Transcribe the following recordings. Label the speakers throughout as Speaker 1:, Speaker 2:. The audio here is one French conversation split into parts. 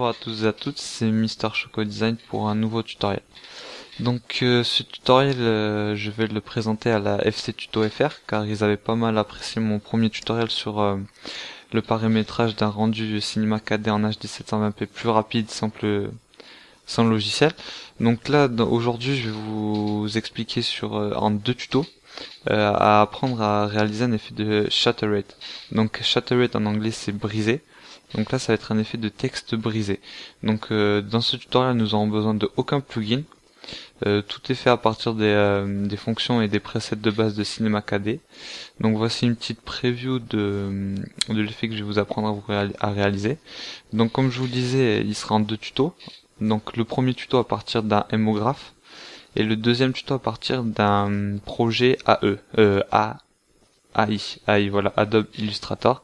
Speaker 1: Bonjour à tous et à toutes, c'est Mister Choco Design pour un nouveau tutoriel. Donc ce tutoriel, je vais le présenter à la FC Tuto FR car ils avaient pas mal apprécié mon premier tutoriel sur le paramétrage d'un rendu Cinema 4D en HD 720p plus rapide sans le logiciel. Donc là, aujourd'hui, je vais vous expliquer en deux tutos à apprendre à réaliser un effet de shatter rate. Donc shatter rate en anglais c'est brisé. Donc là ça va être un effet de texte brisé. Donc dans ce tutoriel nous n'aurons besoin de aucun plugin. Tout est fait à partir des fonctions et des presets de base de Cinema 4D. Donc voici une petite preview de l'effet que je vais vous apprendre à réaliser. Donc comme je vous le disais, il sera en deux tutos. Donc le premier tuto à partir d'un MoGraph et le deuxième tuto à partir d'un projet AI, voilà, Adobe Illustrator.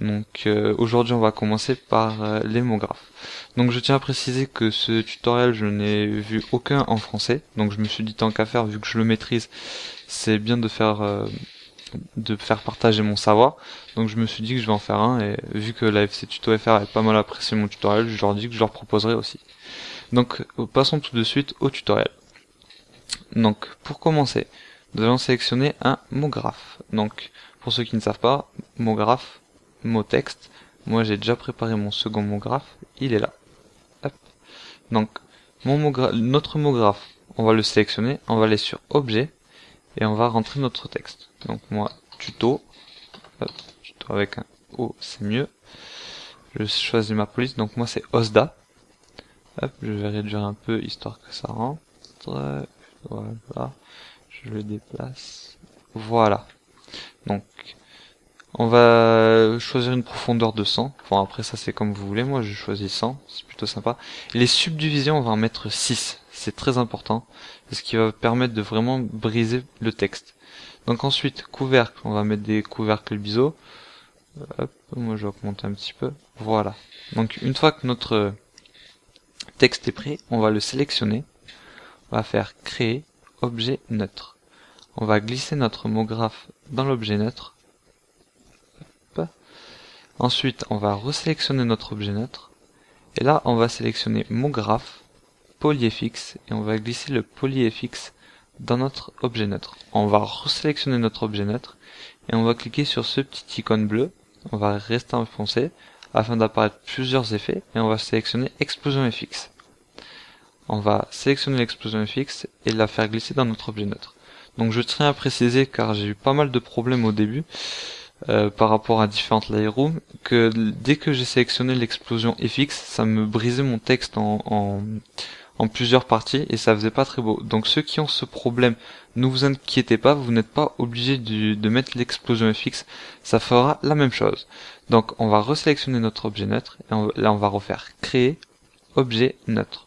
Speaker 1: Donc aujourd'hui on va commencer par les MoGraph. Donc je tiens à préciser que ce tutoriel je n'ai vu aucun en français, donc je me suis dit tant qu'à faire, vu que je le maîtrise, c'est bien de faire partager mon savoir. Donc je me suis dit que je vais en faire un, et vu que la FC Tuto FR avait pas mal apprécié mon tutoriel, je leur dis que je leur proposerai aussi. Donc passons tout de suite au tutoriel. Donc pour commencer, nous allons sélectionner un MoGraph. Donc pour ceux qui ne savent pas, MoGraph, mot texte. Moi j'ai déjà préparé mon second MoGraph, il est là. Hop. Donc notre MoGraph, on va le sélectionner, on va aller sur objet et on va rentrer notre texte. Donc moi tuto, hop, tuto avec un O c'est mieux. Je choisis ma police, donc moi c'est OSDA. Hop, je vais réduire un peu histoire que ça rentre. Voilà, je le déplace. Voilà. Donc on va choisir une profondeur de 100. Bon après ça c'est comme vous voulez, moi je choisis 100, c'est plutôt sympa. Et les subdivisions on va en mettre 6, c'est très important, ce qui va permettre de vraiment briser le texte. Donc ensuite, couvercle, on va mettre des couvercles biseau. Hop, moi je vais augmenter un petit peu, voilà. Donc une fois que notre texte est prêt, on va le sélectionner, on va faire créer objet neutre. On va glisser notre MoGraph dans l'objet neutre. Ensuite, on va resélectionner notre objet neutre. Et là, on va sélectionner MoGraph, PolyFX, et on va glisser le PolyFX dans notre objet neutre. On va resélectionner notre objet neutre, et on va cliquer sur ce petit icône bleu. On va rester enfoncé, afin d'apparaître plusieurs effets, et on va sélectionner Explosion FX. On va sélectionner l'explosion FX et la faire glisser dans notre objet neutre. Donc je tiens à préciser, car j'ai eu pas mal de problèmes au début, par rapport à différentes Lightroom, que dès que j'ai sélectionné l'explosion FX, ça me brisait mon texte en plusieurs parties et ça faisait pas très beau. Donc ceux qui ont ce problème, ne vous inquiétez pas, vous n'êtes pas obligé de mettre l'explosion FX, ça fera la même chose. Donc on va resélectionner notre objet neutre et là on va refaire créer objet neutre.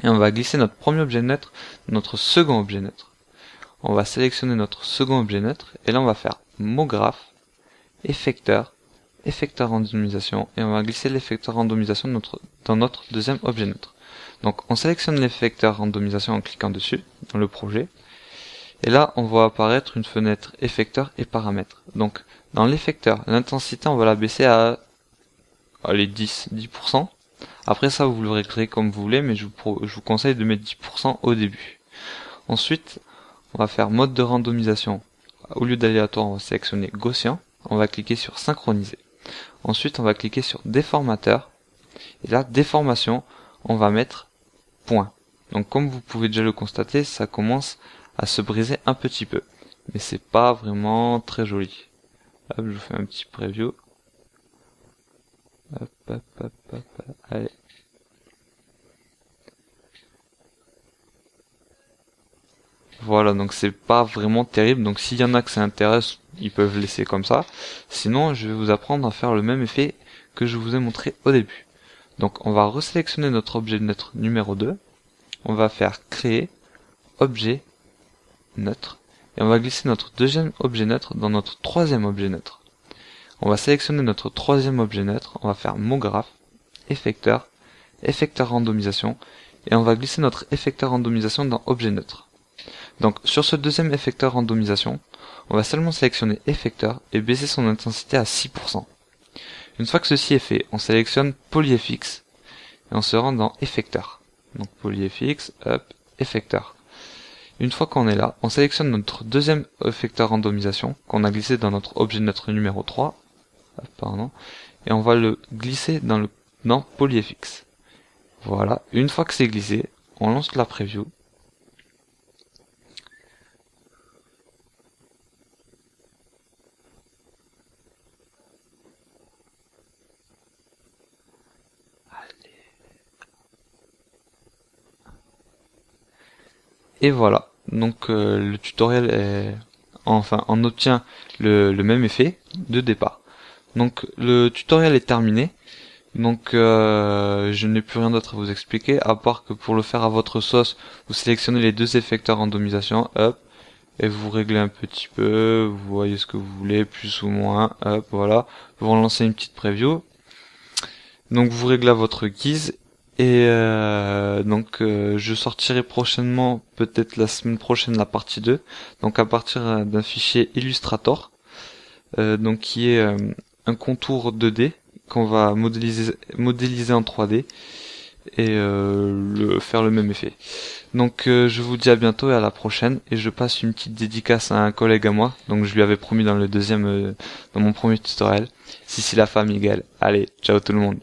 Speaker 1: Et on va glisser notre premier objet neutre dans notre second objet neutre. On va sélectionner notre second objet neutre et là on va faire MoGraph, effecteur randomisation, et on va glisser l'effecteur randomisation dans notre deuxième objet neutre. Donc on sélectionne l'effecteur randomisation en cliquant dessus dans le projet, et là on voit apparaître une fenêtre effecteur et paramètres. Donc dans l'effecteur, l'intensité on va la baisser à 10%. Après ça vous le réglerez comme vous voulez, mais je vous conseille de mettre 10% au début. Ensuite on va faire mode de randomisation. Au lieu d'aléatoire, on va sélectionner Gaussien. On va cliquer sur synchroniser. Ensuite, on va cliquer sur déformateur. Et là, déformation, on va mettre point. Donc, comme vous pouvez déjà le constater, ça commence à se briser un petit peu. Mais c'est pas vraiment très joli. Hop, je vous fais un petit preview. Hop. Allez. Voilà, donc c'est pas vraiment terrible, donc s'il y en a que ça intéresse, ils peuvent laisser comme ça. Sinon, je vais vous apprendre à faire le même effet que je vous ai montré au début. Donc on va resélectionner notre objet neutre numéro 2, on va faire créer objet neutre, et on va glisser notre deuxième objet neutre dans notre troisième objet neutre. On va sélectionner notre troisième objet neutre, on va faire MoGraph, effecteur randomisation, et on va glisser notre effecteur randomisation dans objet neutre. Donc sur ce deuxième effecteur randomisation, on va seulement sélectionner effecteur et baisser son intensité à 6%. Une fois que ceci est fait, on sélectionne PolyFX et on se rend dans effecteur. Donc PolyFX, hop, effecteur. Une fois qu'on est là, on sélectionne notre deuxième effecteur randomisation qu'on a glissé dans notre objet de notre numéro 3, pardon, et on va le glisser dans PolyFX. Voilà, une fois que c'est glissé, on lance la preview. Et voilà, donc le tutoriel est... Enfin, on obtient le même effet de départ. Donc le tutoriel est terminé. Donc je n'ai plus rien d'autre à vous expliquer, à part que pour le faire à votre sauce, vous sélectionnez les deux effecteurs randomisation, hop, et vous réglez un petit peu, vous voyez ce que vous voulez, plus ou moins, hop, voilà. Vous relancez une petite preview. Donc vous réglez à votre guise. Et je sortirai prochainement, peut-être la semaine prochaine, la partie 2. Donc à partir d'un fichier Illustrator, donc qui est un contour 2D qu'on va modéliser en 3D et faire le même effet. Donc je vous dis à bientôt et à la prochaine, et je passe une petite dédicace à un collègue à moi, donc je lui avais promis dans le deuxième dans mon premier tutoriel. Si la femme Miguel. Allez, ciao tout le monde.